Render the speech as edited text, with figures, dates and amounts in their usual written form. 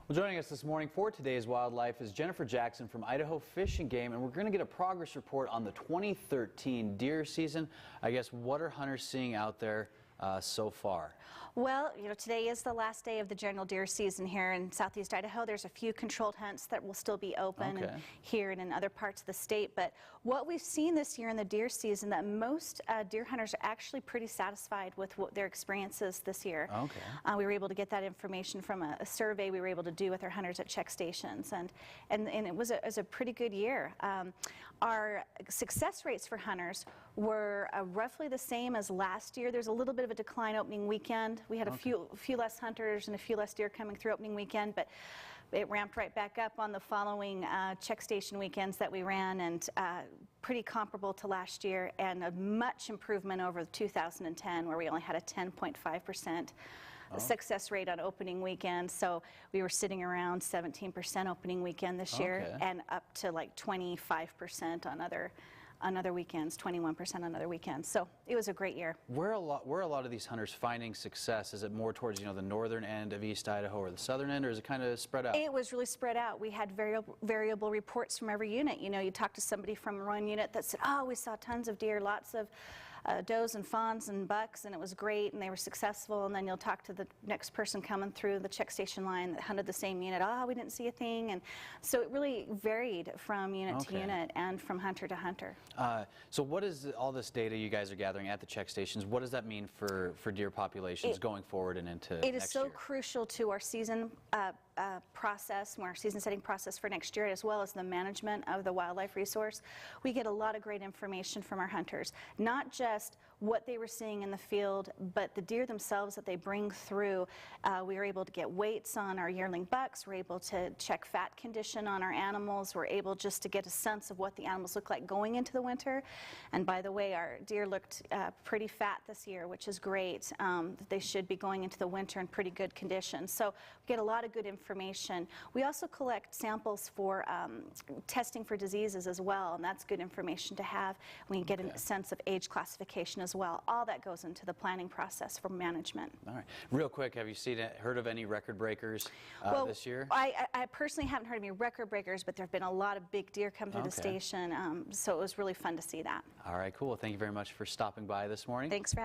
Well, joining us this morning for today's wildlife is Jennifer Jackson from Idaho Fish and Game, and we're going to get a progress report on the 2013 deer season. I guess, what are hunters seeing out there so far? Well, today is the last day of the general deer season here in southeast Idaho. There's a few controlled hunts that will still be open and here and in other parts of the state. But what we've seen this year in the deer season, that most deer hunters are actually pretty satisfied with what their experiences this year. We were able to get that information from a survey we were able to do with our hunters at check stations, and it was a pretty good year. Our success rates for hunters were roughly the same as last year. There's a little bit of a decline opening weekend. We had a few less hunters and a few less deer coming through opening weekend, but it ramped right back up on the following check station weekends that we ran, and pretty comparable to last year, and a much improvement over 2010, where we only had a 10.5% success rate on opening weekend. So we were sitting around 17% opening weekend this year, and up to like 25% on other weekends, 21% on other weekends. So it was a great year. Where are a lot of these hunters finding success? Is it more towards the northern end of East Idaho or the southern end, or is it kind of spread out? It was really spread out. We had variable reports from every unit. You talk to somebody from one unit that said, "Oh, we saw tons of deer, lots of does and fawns and bucks, and it was great, and they were successful." And then you'll talk to the next person coming through the check station line that hunted the same unit. "Oh, we didn't see a thing." And so it really varied from unit to unit and from hunter to hunter. So what is all this data you guys are gathering at the check stations? What does that mean for deer populations going forward and into next year? It is so crucial to our season process, our season setting process for next year, as well as the management of the wildlife resource. We get a lot of great information from our hunters, not just what they were seeing in the field, but the deer themselves that they bring through. We are able to get weights on our yearling bucks. We're able to check fat condition on our animals. We're able just to get a sense of what the animals look like going into the winter. And by the way, our deer looked pretty fat this year, which is great. They should be going into the winter in pretty good condition. So we get a lot of good information. We also collect samples for testing for diseases as well, and that's good information to have. We get a sense of age classification as well. All that goes into the planning process for management. All right. Real quick, have you heard of any record breakers this year? I personally haven't heard of any record breakers, but there have been a lot of big deer come through the station, so it was really fun to see that. All right, cool. Thank you very much for stopping by this morning. Thanks for having me.